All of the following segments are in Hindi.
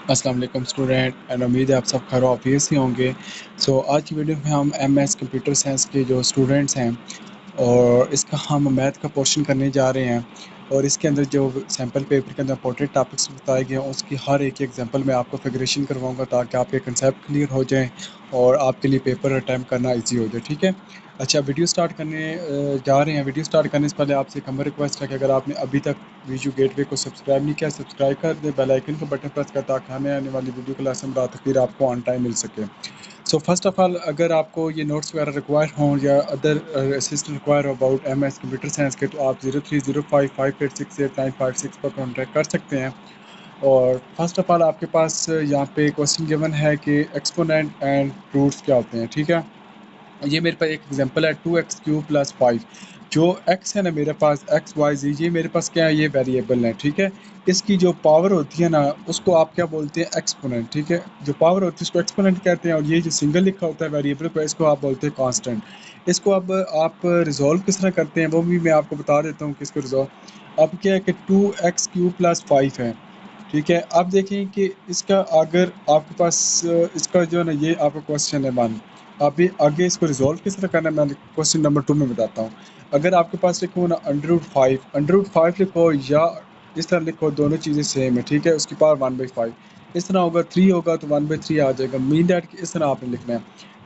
अस्सलाम वालेकुम स्टूडेंट एंड उम्मीद है आप सब खैर ऑफिस ही होंगे। आज की वीडियो में हम एमएस कंप्यूटर साइंस के जो स्टूडेंट्स हैं और इसका हम मैथ का पोर्शन करने जा रहे हैं। और इसके अंदर जो सैम्पल पेपर के अंदर इंपॉर्टेंट टॉपिक्स बताए गए हैं उसकी हर एक एग्जांपल में आपको फिगरेशन करवाऊंगा ताकि आपके कंसेप्ट क्लियर हो जाएं और आपके लिए पेपर अटैम्प्ट करना इजी हो जाए। ठीक है। अच्छा, वीडियो स्टार्ट करने जा रहे हैं। वीडियो स्टार्ट करने से पहले आपसे एक हम्बल रिक्वेस्ट है कि अगर आपने अभी तक वीडियो गेटवे को सब्सक्राइब नहीं किया, सब्सक्राइब कर दें, बेल आइकन को बटन प्रेस कर ताकि हमें आने वाली वीडियो का लेसन फिर आपको ऑन टाइम मिल सके। सो फर्स्ट ऑफ ऑल, अगर आपको ये नोट्स वगैरह रिक्वायर हों या अदर असिस्टेंट रिक्वायर हो अबाउट एमएस कंप्यूटर साइंस के, तो आप 0305586896 पर कॉन्टैक्ट कर सकते हैं। और फर्स्ट ऑफ ऑल आपके पास यहाँ पे क्वेश्चन गिवन है कि एक्सपोनेंट एंड रूट्स क्या होते हैं। ठीक है। ये मेरे पास एक एग्जांपल है 2x³ + 5। जो x है ना मेरे पास x y z, ये मेरे पास क्या है, ये वेरिएबल है। ठीक है। इसकी जो पावर होती है ना उसको आप क्या बोलते हैं, एक्सपोनेंट। ठीक है। जो पावर होती है उसको एक्सपोनेंट कहते हैं और ये जो सिंगल लिखा होता है वेरिएबल को, इसको आप बोलते हैं कांस्टेंट। इसको अब आप रिजॉल्व किस तरह करते हैं वो भी मैं आपको बता देता हूँ कि इसको रिजॉल्व। अब क्या है कि 2x³ + 5 है। ठीक है। अब देखें कि इसका अगर आपके पास इसका जो है ना, ये आपका क्वेश्चन है 1। अभी आगे इसको रिजॉल्व किस तरह करना है मैं क्वेश्चन नंबर 2 में बताता हूँ। अगर आपके पास लिखो ना √5 लिखो या इस तरह लिखो, दोनों चीज़ें सेम है। ठीक है। उसकी पावर 1/5 इस तरह होगा, 3 होगा तो 1/3 आ जाएगा। मीन दैट कि इस तरह आपने लिखना है।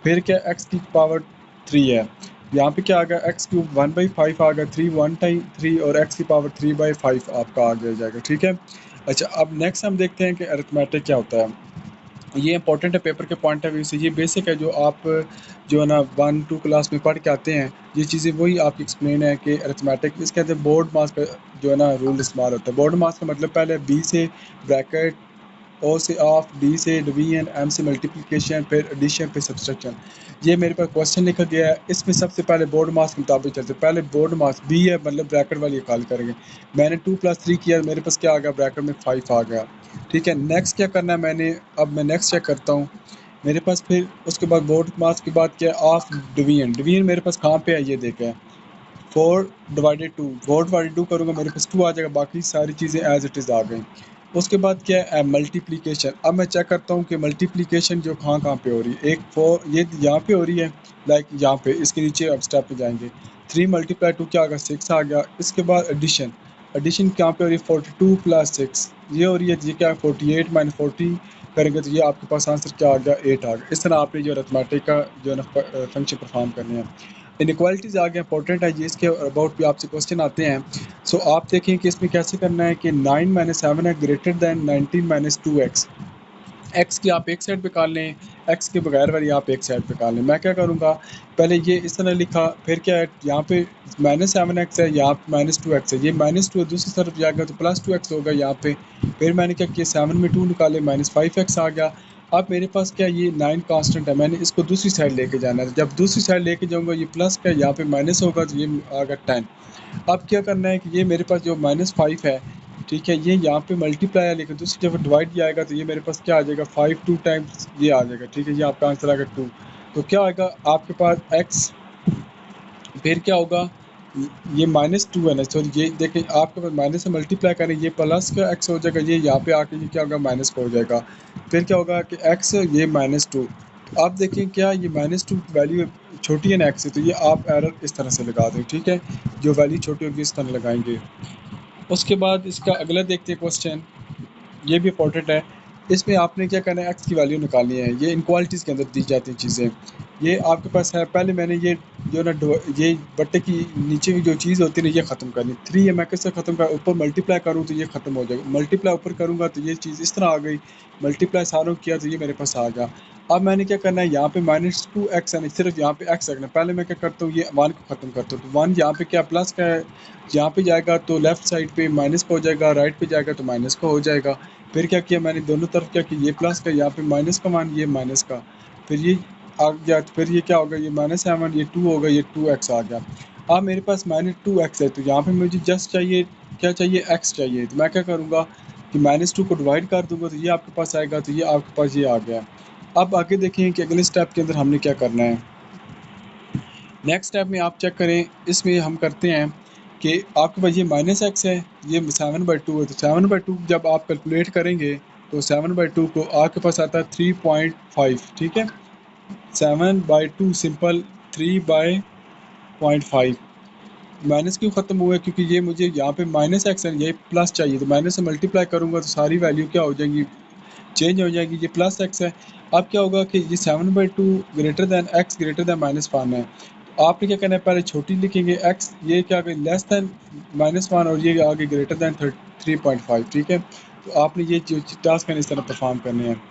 फिर क्या, एक्स की पावर 3 है। यहाँ पे क्या आ गया, x³ 1/5 आ गया, 3 1 टाइम 3 और x की पावर 3/5 आपका आगे जाएगा। ठीक है। अच्छा, अब नेक्स्ट हम देखते हैं कि अरिथमेटिक क्या होता है। ये इंपॉर्टेंट है पेपर के पॉइंट ऑफ व्यू से। ये बेसिक है जो आप जो है ना 1-2 क्लास में पढ़ के आते हैं। ये चीज़ें वही आपकी एक्सप्लेन है कि अरिथमेटिक इसके अंदर बोर्ड मास का जो है ना रूल इस्तेमाल होता है। बोर्ड मास का मतलब पहले बी से ब्रैकेट, ओ से ऑफ, डी से डिवीजन, एम से मल्टीप्लिकेशन, फिर एडिशन, फिर सब्सट्रैक्शन। ये मेरे पास क्वेश्चन लिखा गया है। इसमें सबसे पहले बोर्ड मास के मुताबिक चलते हैं। पहले बोर्ड मास बी है मतलब ब्रैकेट वाली कॉल करेंगे। मैंने 2 + 3 किया, मेरे पास क्या आ गया, ब्रैकेट में 5 आ गया। ठीक है। नेक्स्ट क्या करना है मैंने, अब मैं नेक्स्ट चेक करता हूँ। मेरे पास फिर उसके बाद बोर्ड मास के बाद क्या है, ऑफ डिवीजन। डिवीजन मेरे पास कहाँ पे है, ये देखें, 4/2। 4/2 करूँगा, मेरे पास 2 आ जाएगा, बाकी सारी चीज़ें एज इट इज़ आ गई। उसके बाद क्या है, मल्टीप्लिकेशन। अब मैं चेक करता हूँ कि मल्टीप्लिकेशन जो कहाँ कहाँ पे हो रही है। एक 4 ये यहाँ पे हो रही है, लाइक यहाँ पे, इसके नीचे अब स्टेप पे जाएंगे। 3 × 2 क्या आ गया, 6 आ गया। इसके बाद एडिशन। एडिशन कहाँ पे हो रही है, 42 + 6 ये हो रही है। ये क्या है, 48 - 40 करेंगे तो ये आपके पास आंसर क्या आ गया, 8 आ गया। इस तरह आपने जो अरिथमेटिक का जो है ना फंक्शन परफॉर्म करने हैं। इनक्वालिटीज़ आगे इंपॉर्टेंट है, ये इसके अबाउट भी आपसे क्वेश्चन आते हैं। आप देखें कि इसमें कैसे करना है कि 9 - 7 है ग्रेटर दैन 19 - 2x। एक्स की आप एक साइड पे कर लें, एक्स के बगैर वाली आप एक साइड पे कर लें। मैं क्या करूँगा, पहले ये इस तरह लिखा, फिर क्या है, यहाँ पे -7x है, यहाँ -2x है। ये -2 दूसरी तरफ जाएगा तो +2x होगा यहाँ पे। फिर मैंने क्या किया, 7 में 2 निकाले, -5x आ गया। अब मेरे पास क्या, ये 9 कांस्टेंट है, मैंने इसको दूसरी साइड लेके जाना है। जब दूसरी साइड लेके जाऊँगा, ये प्लस का यहाँ पे माइनस होगा तो ये आ गया 10। अब क्या करना है कि ये मेरे पास जो -5 है, ठीक है, ये यहाँ पे मल्टीप्लाई है लेकिन दूसरी जब डिवाइड भी आएगा तो ये मेरे पास क्या आ जाएगा, 5 2 टाइम्स ये आ जाएगा। ठीक है। ये आपका आंसर आएगा 2। तो क्या आएगा आपके पास x, फिर क्या होगा, ये -2 है ना, सॉरी, ये देखें आपके पास माइनस से मल्टीप्लाई करें, ये प्लस का x हो जाएगा, ये यहाँ पे आके ये क्या होगा, माइनस का हो जाएगा। फिर क्या होगा कि x, ये -2। तो आप देखें क्या, ये -2 की वैल्यू छोटी है ना x से, तो ये आप एरर इस तरह से लगा दें। ठीक है। जो वैल्यू छोटी होगी इस तरह लगाएंगे। उसके बाद इसका अगला देखते हैं क्वेश्चन। ये भी इंपॉर्टेंट है। इसमें आपने क्या करना है, एक्स की वैल्यू निकालनी है। ये इनक्वालिटीज़ के अंदर दी जाती हैं चीज़ें। ये आपके पास है, पहले मैंने ये जो ना ये बट्टे की नीचे की जो चीज़ होती है ना, ये ख़त्म करनी। 3 है, मैं किससे ख़त्म कर, ऊपर मल्टीप्लाई करूँ तो ये ख़त्म हो जाएगा। मल्टीप्लाई ऊपर करूँगा तो ये चीज़ इस तरह आ गई। मल्टीप्लाई सारों किया तो ये मेरे पास आ गया। अब मैंने क्या करना है, यहाँ पे -2x है ना, सिर्फ यहाँ पे x रखना है। पहले मैं क्या करता हूँ, ये 1 को ख़त्म करता हूँ तो 1 यहाँ पे क्या प्लस का है, यहाँ पे जाएगा तो लेफ्ट साइड पे माइनस का हो जाएगा, राइट पे जाएगा तो माइनस का हो जाएगा। फिर क्या किया मैंने, दोनों तरफ क्या किया, ये प्लस का, यहाँ पे माइनस का मान, ये माइनस का, फिर ये आ गया। फिर ये क्या होगा, ये -7, ये 2 होगा, ये 2x आ गया। अब मेरे पास -2x है तो यहाँ पे मुझे जस्ट चाहिए, क्या चाहिए, x चाहिए। तो मैं क्या करूँगा कि -2 को डिवाइड कर दूंगा तो ये आपके पास आएगा, तो ये आपके पास ये आ गया। अब आगे देखें कि अगले स्टेप के अंदर हमने क्या करना है। नेक्स्ट स्टेप में आप चेक करें, इसमें हम करते हैं कि आपके पास ये -x है, ये 7/2 है, तो 7/2 जब आप कैलकुलेट करेंगे तो 7/2 को आपके पास आता है 3.5, ठीक है। 7/2 सिंपल 3/5। माइनस क्यों ख़त्म हुआ है? क्योंकि ये मुझे यहाँ पे माइनस एक्स है, ये प्लस चाहिए, तो माइनस से मल्टीप्लाई करूँगा तो सारी वैल्यू क्या हो जाएंगी, चेंज हो जाएगी। ये प्लस एक्स है। अब क्या होगा कि ये 7/2 greater than x greater than -1 है। तो आपने क्या करना है, पहले छोटी लिखेंगे एक्स, ये क्या लेस दैन -1 और ये आगे ग्रेटर दैन 3.5, ठीक है। तो आपने ये जो टास्क है इस तरह परफॉर्म करने हैं।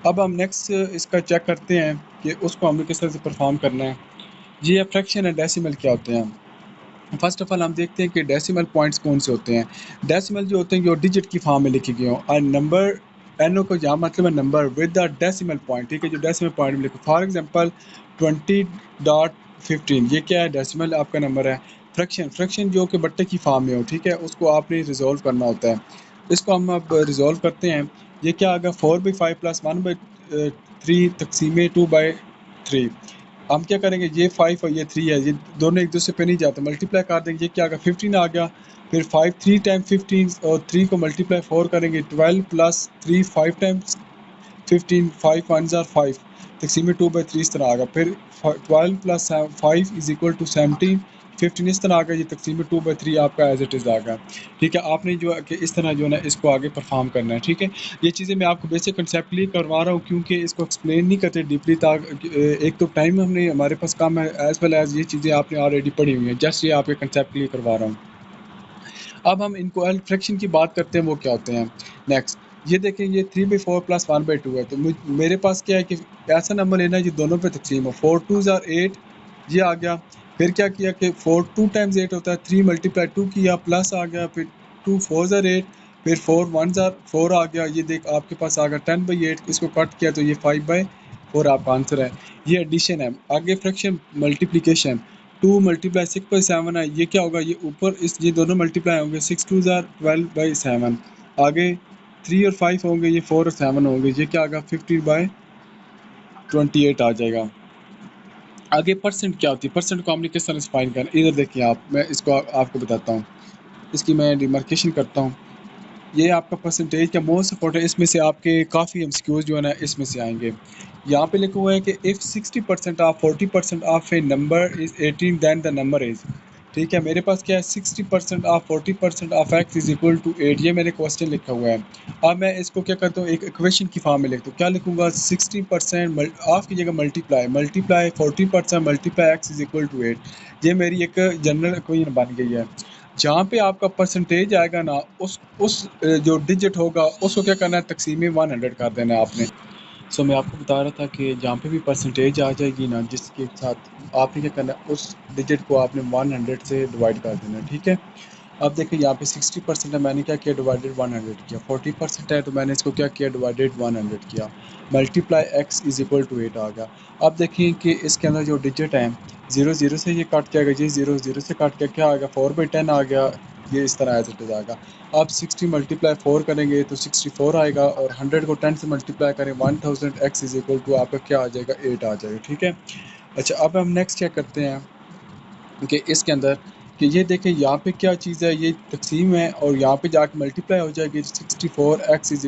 अब हम नेक्स्ट इसका चेक करते हैं कि उसको हमने किस तरह से परफॉर्म करना है। ये फ्रैक्शन है, डेसिमल क्या होते हैं। फर्स्ट ऑफ ऑल हम देखते हैं कि डेसिमल पॉइंट्स कौन से होते हैं। डेसिमल जो होते हैं जो डिजिट की फॉर्म में लिखे गए हों, और नंबर एन को यहाँ मतलब है number with the decimal point, ठीक है, जो डेसिमल पॉइंट में लिखो। फॉर एग्जांपल 20.15, ये क्या है, डेसिमल आपका नंबर है। फ्रैक्शन, फ्रैक्शन जो कि बट्टे की फॉर्म में हो, ठीक है, उसको आपने रिजॉल्व करना होता है। इसको हम अब रिजॉल्व करते हैं। ये क्या आएगा, 4/5 + 1/3 तकसीम 2/3। हम क्या करेंगे, ये 5 और ये 3 है, ये दोनों एक दूसरे पे नहीं जाते, मल्टीप्लाई कर देंगे। ये क्या आ गया, 15 आ गया। फिर 5 3 टाइम 15 और 3 को मल्टीप्लाई 4 करेंगे, 12 + 3 5 टाइम्स 15, 5 1 ज़ार 5 तकसीम 2/3 इस तरह आ गया। फिर 12 + 5 = 17, 15 इस तरह आ गया। ये तकसीम 2/3 आपका एज इट इज़ आ गया, ठीक है। आपने जो है कि इस तरह जो है ना इसको आगे परफॉर्म करना है, ठीक है। ये चीज़ें मैं आपको बेसिक कंसेप्ट लिए करवा रहा हूँ क्योंकि इसको एक्सप्लेन नहीं करते डीपली, एक तो टाइम हमने हमारे पास कम है, एज वेल एज ये चीज़ें आपने ऑलरेडी पढ़ी हुई हैं। जस्ट ये आपके कंसेप्ट लिए करवा रहा हूँ। अब हम इनको फ्रैक्शन की बात करते हैं, वो क्या होते हैं। नेक्स्ट ये देखें, ये 3/4 + 1/2 है। तो मेरे पास क्या है कि ऐसा नंबर लेना है जो दोनों पे तकसीम हो। 4 2 ज़ार 8, ये आ गया। फिर क्या किया कि 4 2 टाइम्स 8 होता है, 3 × 2 किया, प्लस आ गया। फिर 2 4 ज़ार 8, फिर 4 1 ज़ार 4 आ गया। ये देख आपके पास आ गया 10/8, इसको कट किया तो ये 5/4 आपका आंसर है। ये एडिशन है। आगे फ्रैक्शन मल्टीप्लिकेशन, 2 × 6/7 है। ये क्या होगा, ये ऊपर इस ये दोनों मल्टीप्लाई होंगे, 6 2 ज़ार 12/7। आगे 3 और 5 होंगे, ये 4 और 7 होंगे। ये क्या आएगा, 15/28 आ जाएगा। आगे परसेंट क्या होती है, परसेंट को हमने किस तरह से फाइंड करना है, इधर देखिए आप, मैं इसको आपको बताता हूँ। इसकी मैं डिमार्केशन करता हूँ। ये आपका परसेंटेज का मोस्ट इंपॉर्टेंट, इसमें से आपके काफ़ी एमसीक्यूज जो है ना इसमें से आएंगे। यहाँ पे लिखा हुआ है कि if 60% of 40% of a number is 18 than the number is, ठीक है। मेरे पास क्या है, 60% ऑफ 40% ऑफ एक्स = 8, ये मैंने क्वेश्चन लिखा हुआ है। अब मैं इसको क्या करता हूँ, एक इक्वेशन की फॉर्म में लिखता हूँ। क्या लिखूँगा, 60% ऑफ की जगह मल्टीप्लाई 40% मल्टीप्लाई x = 8। ये मेरी एक जनरल इक्वेशन बन गई है। जहाँ पे आपका परसेंटेज आएगा ना, उस जो डिजिट होगा उसको क्या करना है, तकसीम 100 कर देना है आपने। सो मैं आपको बता रहा था कि जहाँ पे भी परसेंटेज आ जाएगी ना, जिसके साथ आपने क्या करना है, उस डिजिट को आपने 100 से डिवाइड कर देना है, ठीक है। अब देखिए यहाँ पे 60% है, मैंने क्या किया, डिवाइडेड 100 किया। 40% है तो मैंने इसको क्या किया, डिवाइडेड 100 किया। मल्टीप्लाई x = 8 आ गया। अब देखिए कि इसके अंदर जो डिजिट है, 0 0 से ये काट के आ गया, ये 0 0 से काट के क्या आ गया, 4/10 आ गया। ये इस तरह एज इट इज़ आएगा। अब 60 × 4 करेंगे तो 64 आएगा, और 100 को 10 से मल्टीप्लाई करें 1000, x = आपका क्या आ जाएगा, 8 आ जाएगा, ठीक है। अच्छा, अब हम नेक्स्ट चेक करते हैं कि इसके अंदर कि ये देखें यहाँ पे क्या चीज़ है, ये तकसीम है और यहाँ पे जाके मल्टीप्लाई हो जाएगी। 64 x =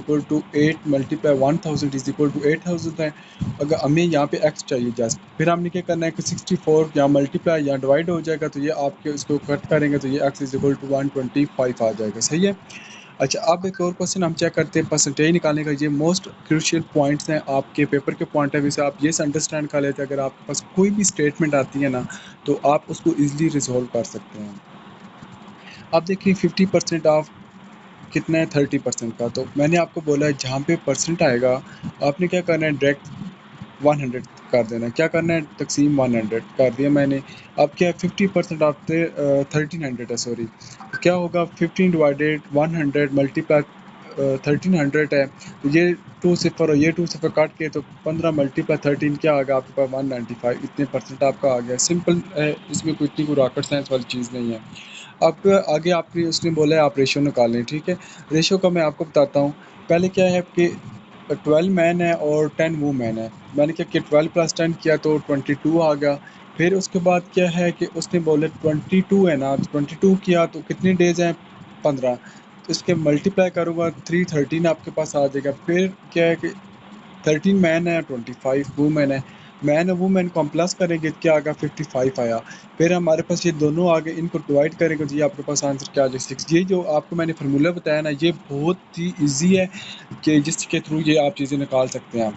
8 मल्टीप्लाई 1000 = 8000 है। अगर हमें यहाँ पे x चाहिए जस्ट, फिर हमने क्या करना है कि 64 यहाँ मल्टीप्लाई यहाँ डिवाइड हो जाएगा, तो ये आपके इसको कट करेंगे तो ये x = 125 आ जाएगा, सही है। अच्छा, अब एक और क्वेश्चन हम चेक करते हैं परसेंटेज निकालने का। ये मोस्ट क्रूशियल पॉइंट्स हैं आपके पेपर के पॉइंट ऑफ व्यू से, आप ये अंडरस्टैंड कर लेते हैं। अगर आपके पास कोई भी स्टेटमेंट आती है ना, तो आप उसको ईजिली रिजॉल्व कर सकते हैं। अब देखिए 50% ऑफ कितना है, 30% का। तो मैंने आपको बोला है जहाँ पे परसेंट आएगा आपने क्या करना है, डायरेक्ट 100 कर देना है। क्या करना है, तकसीम 100 कर दिया मैंने। अब क्या है, 50% ऑफ 1300 है, सॉरी। तो क्या होगा, 15/100 मल्टीप्लाई 1300 है। तो ये 2 सिफर और ये 2 सिफर काट के तो 15 × 13 क्या आ गया आपके पास, 195। इतने परसेंट आपका आ गया। सिंपल है, इसमें कोई इतनी कोई रॉकेट साइंस वाली चीज़ नहीं है। अब आगे आपने उसने बोला है आप रेशो निकालें, ठीक है। रेशो का मैं आपको बताता हूँ। पहले क्या है कि 12 मैन है और 10 वूमेन है। मैंने क्या किया, 12 + 10 किया तो 22 आ गया। फिर उसके बाद क्या है कि उसने बोले 22 है ना, तो 22 किया तो कितने डेज़ हैं, 15। इसके मल्टीप्लाई करूँगा 313 आपके पास आ जाएगा। फिर क्या है कि 13 मैन है, 25 वूमेन है। मैन और वूमेन को हम प्लस करेंगे तो क्या आएगा, 55 आया। फिर हमारे पास ये दोनों आ गए, इनको डिवाइड करेंगे तो ये आपके पास आंसर क्या आ जाएगा, 6। ये जो आपको मैंने फार्मूला बताया ना, ये बहुत ही ईजी है कि जिसके थ्रू ये आप चीज़ें निकाल सकते हैं।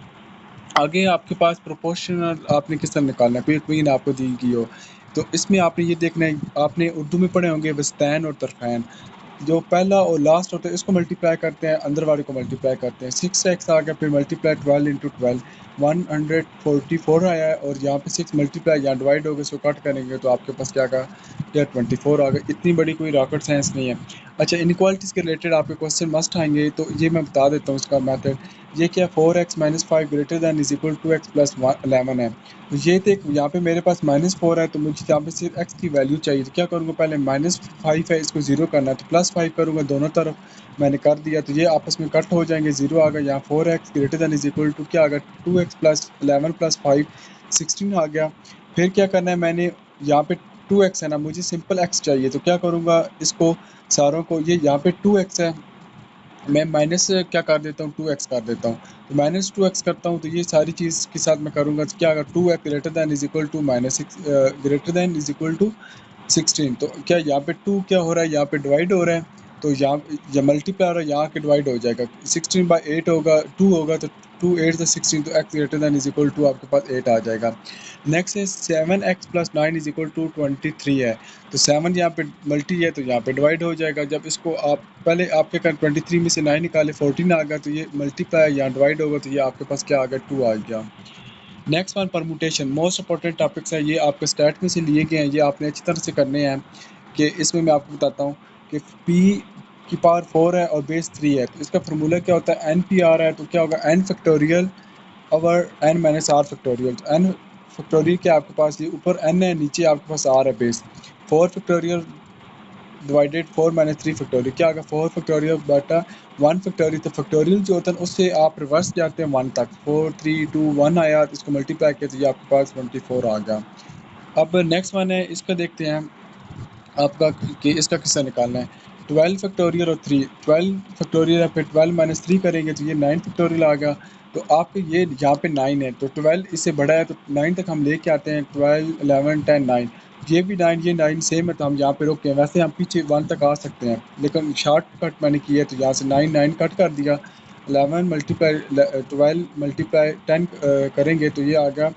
आगे आपके पास प्रोपोर्शनल आपने किस तरह निकालना है, कोई क्वीन आपको दी गई हो तो इसमें आपने ये देखना है, आपने उर्दू में पढ़े होंगे वस्तैन और तरफैन। जो पहला और लास्ट होता है इसको मल्टीप्लाई करते हैं, अंदर वाले को मल्टीप्लाई करते हैं। 6x आ गया, फिर मल्टीप्लाई 12 इंटू 12 144 आया है, और यहाँ पे 6 मल्टीप्लाई यहाँ डिवाइड हो गए, इसको कट करेंगे तो आपके पास क्या आएगा, या 24 आ गया। इतनी बड़ी कोई रॉकेट साइंस नहीं है। अच्छा, इनक्वालिटीज़ के रिलेटेड आपके क्वेश्चन मस्ट आएंगे, तो ये मैं बता देता हूँ इसका मेथड। ये क्या 4x minus 5 greater than is equal to x plus 11 है। तो ये देख, यहाँ पे मेरे पास -4 है, तो मुझे यहाँ पे सिर्फ x की वैल्यू चाहिए। तो क्या करूँगा, पहले -5 है, इसको 0 करना है, तो +5 करूँगा दोनों तरफ, मैंने कर दिया। तो ये आपस में कट हो जाएंगे, 0 आ गया। यहाँ 4x greater than is equal to क्या आ गया, 2x प्लस 11 प्लस 5 16 आ गया। फिर क्या करना है, मैंने यहाँ पे 2x है ना, मुझे सिंपल x चाहिए। तो क्या करूँगा, इसको सारों को, ये यहाँ पे 2x है, मैं माइनस क्या कर देता हूँ, 2x कर देता हूँ। तो -2x करता हूँ, तो ये सारी चीज़ के साथ मैं करूँगा क्या, अगर 2x greater than is equal to -6 greater than is equal to 16। तो क्या यहाँ पे 2 क्या हो रहा है, यहाँ पे डिवाइड हो रहा है, तो यहाँ मल्टीप्लाई हो रहा है, यहाँ के डिवाइड हो जाएगा। 16/8 होगा, 2 होगा, तो 2 8 से 16, तो x greater than is equal to आपके पास 8 आ जाएगा। नेक्स्ट है 7x plus 9 is equal to 23 है। तो 7 यहाँ पे मल्टी है, तो यहाँ पे डिवाइड हो जाएगा। जब इसको आप पहले आपके कर 23 में से 9 निकाले, 14 आ गया, तो ये मल्टीप्लाई यहाँ डिवाइड होगा, तो ये आपके पास क्या आ गया, 2 आ गया। Next one, permutation, most important topics है, ये आपके स्टैट में से लिए गए हैं, ये आपने अच्छी तरह से करने हैं। कि इसमें मैं आपको बताता हूँ कि p की पावर 4 है और बेस 3 है, तो इसका फार्मूला क्या होता है, एन पी आर है, तो क्या होगा, n factorial over n minus r factorial. तो n फैक्टोरियल क्या आपके पास, ये ऊपर n है, नीचे आपके पास r है base. 4 factorial divided 4 minus 3 factorial, क्या आएगा, 4 फैक्टोरियल बटा 1 फैक्टोरियल। तो फैक्टोरियल जो होता है उससे आप रिवर्स जाते हैं 1 तक, 4 3 2 1 आया, तो इसको मल्टीप्लाई किया तो ये आपके पास 24 आ गया। अब नेक्स्ट वन है, इसका देखते हैं आपका कि इसका किस्सा निकालना है। 12 फैक्टोरियल और 3, 12 फैक्टोरियल है, फिर 12 माइनस 3 करेंगे तो ये 9 फैक्टोरियल आ गया। तो आपके ये यहाँ पे 9 है, तो 12 इससे बड़ा है, तो 9 तक हम लेके आते हैं, 12 11 10 9। ये भी 9, ये 9 सेम है, तो हम यहाँ पे रोकते हैं। वैसे हम पीछे 1 तक आ सकते हैं, लेकिन शॉर्ट कट मैंने किया है, तो यहाँ से 9 9 कट कर दिया। 11 मल्टीप्लाई 12 मल्टीप्लाई 10 करेंगे तो ये आ गया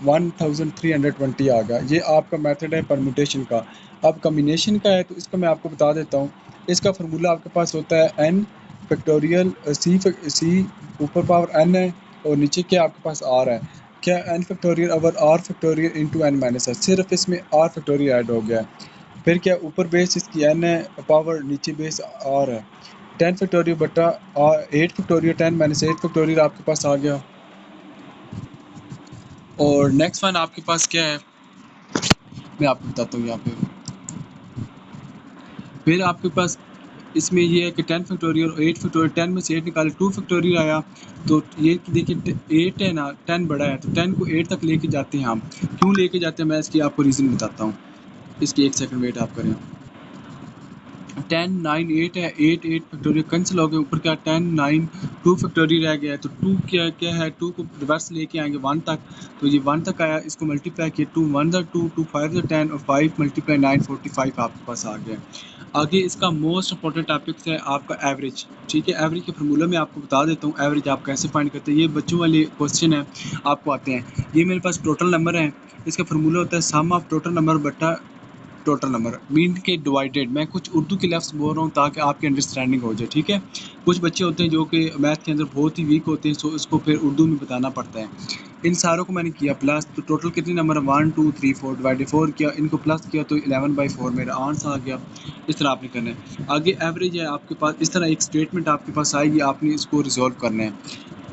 1320 आ गया। ये आपका मेथड है परमुटेशन का। अब कम्बिनेशन का है, तो इसको मैं आपको बता देता हूँ। इसका फार्मूला आपके पास होता है n फैक्टोरियल सी ऊपर पावर n है, और नीचे क्या आपके पास r है। क्या n factorial over r factorial into n minus है, सिर्फ इसमें r फैक्टोरियल ऐड हो गया है। फिर क्या, ऊपर बेस इसकी n है, पावर नीचे बेस r है। 10 फैक्टोरियल बटा 8 फैक्टोरियल, 10 माइनस 8 फैक्टोरियल आपके पास आ गया। और नेक्स्ट वन आपके पास क्या है, मैं आपको बताता हूँ यहाँ पे। फिर आपके पास इसमें ये है कि 10 फैक्टोरियल और 8 फैक्टोरियल, 10 में से 8 निकाले 2 फैक्टोरियल आया। तो ये देखिए 8 है ना, 10 बड़ा है, तो 10 को 8 तक लेके जाते हैं हम। क्यों लेके जाते हैं, मैं इसकी आपको रीज़न बताता हूँ। इसकी 1 सेकंड वेट आप करें। 10 9 8 है, 8 8 फैक्टोरियल कैंसिल हो गए, ऊपर क्या 10 9 2 फैक्टोरियल रह गया है। तो 2 क्या क्या है, 2 को रिवर्स लेके आएंगे 1 तक, तो ये 1 तक आया, इसको मल्टीप्लाई किया, 2 1 2 2 5 10 और 5 मल्टीप्लाई 9 45 आपके पास आ गया। आगे इसका मोस्ट इंपॉर्टेंट टॉपिक्स है आपका एवरेज। ठीक है, एवरेज के फार्मूला में आपको बता देता हूँ, एवरेज आप कैसे फाइंड करते हैं। ये बच्चों वाले क्वेश्चन है, आपको आते हैं। ये मेरे पास टोटल नंबर है, इसका फार्मूला होता है सम ऑफ टोटल नंबर बटा टोटल नंबर मीन के डिवाइडेड। मैं कुछ उर्दू के लफ्ज़ बोल रहा हूँ ताकि आपकी अंडरस्टैंडिंग हो जाए। ठीक है, कुछ बच्चे होते हैं जो कि मैथ के अंदर बहुत ही वीक होते हैं, सो इसको फिर उर्दू में बताना पड़ता है। इन सारों को मैंने किया प्लस, तो टोटल कितने नंबर है, 1 2 3 4 डिवाइडेड 4 किया, इनको प्लस किया तो 11/4 मेरा आंसर आ गया। इस तरह आपने करना है। आगे एवरेज है आपके पास, इस तरह एक स्टेटमेंट आपके पास आएगी, आपने इसको रिजॉल्व करना है।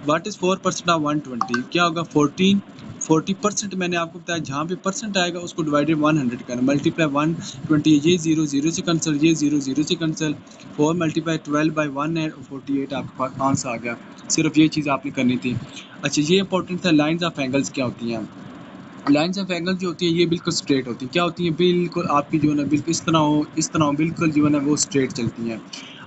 व्हाट इज़ 4% ऑफ 120, क्या होगा 14। 40% मैंने आपको बताया, जहाँ पे परसेंट आएगा उसको डिवाइडेड 100 करना, मल्टीप्लाई 120, ये 0 0 से कैंसिल, ये 0 0 से कैंसिल, 4 मल्टीप्लाई 12/1 है, 48 आपके पास आंसर आ गया। सिर्फ ये चीज़ आपने करनी थी। अच्छा, ये इंपॉर्टेंट था, लाइंस ऑफ एंगल्स क्या होती हैं। लाइन्स ऑफ एंगल जो होती है ये बिल्कुल स्ट्रेट होती है, क्या होती है, बिल्कुल आपकी जो है ना बिल्कुल इस तरह हो, इस तरह हो, बिल्कुल जो है ना वो स्ट्रेट चलती हैं।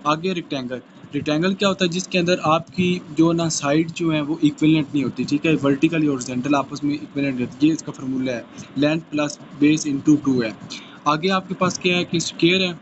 आगे रेक्टेंगल, रेक्टेंगल क्या होता है जिसके अंदर आपकी जो ना साइड जो है वो इक्विवेलेंट नहीं होती, ठीक है, वर्टिकल और हॉरिजॉन्टल आपस में इक्विवेलेंट नहीं होती, ये इसका फार्मूला है, लेंथ प्लस बेस इनटू 2 है। आगे आपके पास क्या है कि स्क्वायर है,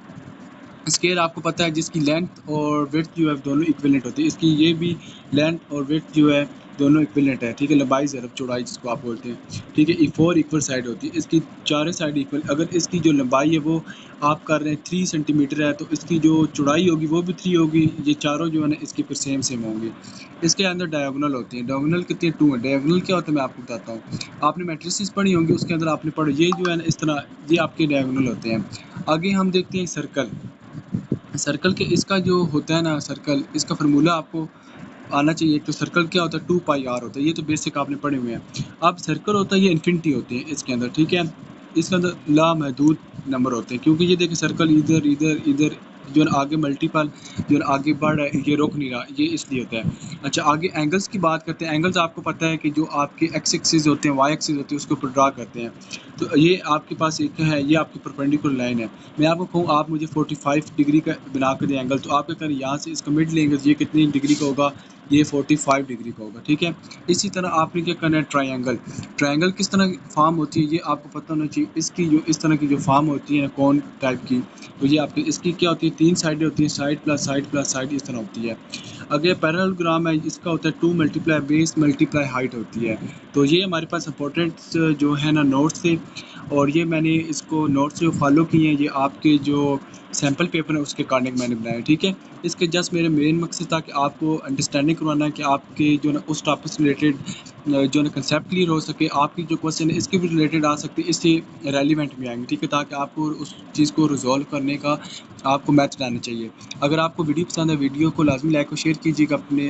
स्केल आपको पता है जिसकी लेंथ और विड्थ जो है दोनों इक्विवेलेंट होती है, इसकी ये भी लेंथ और विड्थ जो है दोनों इक्विवेलेंट है, ठीक है, लंबाई ज़रब चौड़ाई जिसको आप बोलते हैं, ठीक है, फोर इक्वल साइड होती है, इसकी चारों साइड इक्वल, अगर इसकी जो लंबाई है वो आप कर रहे हैं 3 सेंटीमीटर है तो इसकी जो चौड़ाई होगी वो भी 3 होगी, ये चारों जो है ना इसके फिर सेम सेम होंगे। इसके अंदर डायगोनल होती हैं, डायगोनल कितने 2 हैं, डायगोनल क्या होता है मैं आपको बताता हूँ, आपने मैट्रिसेस पढ़ी होंगी उसके अंदर आपने पढ़ी, ये जो है ना इस तरह ये आपके डायगोनल होते हैं। आगे हम देखते हैं सर्कल, सर्कल के इसका जो होता है ना सर्कल, इसका फार्मूला आपको आना चाहिए। तो सर्कल क्या होता है 2 पाई आर होता है, ये तो बेसिक आपने पढ़े हुए हैं। अब सर्कल होता है ये इन्फिनिटी होती है इसके अंदर, ठीक है, इसके अंदर लामहदूद नंबर होते हैं, क्योंकि ये देखिए सर्कल इधर इधर इधर जो है आगे मल्टीपल जो है आगे बढ़ रहा है, ये रोक नहीं रहा, ये इसलिए होता है। अच्छा आगे एंगल्स की बात करते हैं, एंगल्स आपको पता है कि जो आपके एक्स एक्सिस होते हैं वाई एक्सिस होती है उसके ऊपर ड्रा करते हैं, तो ये आपके पास एक है, ये आपकी परपेंडिकुलर लाइन है। मैं आपको कहूँ आप मुझे 45 डिग्री का बना कर दें एंगल, तो आप क्या करें यहाँ से इसका मिड लेंगे तो ये कितनी डिग्री का होगा, ये 45 डिग्री का होगा, ठीक है। इसी तरह आपने क्या करना है ट्रायंगल, ट्रायंगल किस तरह फॉर्म होती है ये आपको पता होना चाहिए, इसकी जो इस तरह की जो फॉर्म होती है कौन टाइप की, तो ये आपकी इसकी क्या होती है 3 साइडें होती हैं, साइड प्लस साइड इस तरह होती है। अगर पैरेललोग्राम है इसका होता है 2 मल्टीप्लाई बेस मल्टीप्लाई हाइट होती है। तो ये हमारे पास इंपॉर्टेंट जो है ना नोट्स थे, और ये मैंने इसको नोट्स जो फॉलो किए हैं ये आपके जो सैम्पल पेपर है उसके अकॉर्डिंग मैंने बनाया, ठीक है। इसके जस्ट मेरे मेन मकसद था कि आपको अंडरस्टैंडिंग करवाना है कि आपके जो ना उस टॉपिक से रिलेटेड जो ना कंसेप्ट क्लियर हो सके, आपकी जो क्वेश्चन है इसके भी रिलेटेड आ सकते हैं, इससे रेलिवेंट भी आएंगे, ठीक है, ताकि आपको उस चीज़ को रिजॉल्व करने का आपको मैथड आना चाहिए। अगर आपको वीडियो पसंद है वीडियो को लाजमी लाइक और शेयर कीजिएगा अपने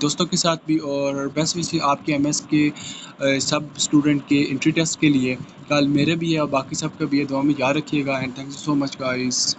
दोस्तों के साथ भी, और बेस्ट विश आपके एमएस के सब स्टूडेंट के एंट्री टेस्ट के लिए, कल मेरे भी है और बाकी सबका भी है, दुआ में याद रखिएगा, and thank you so much guys.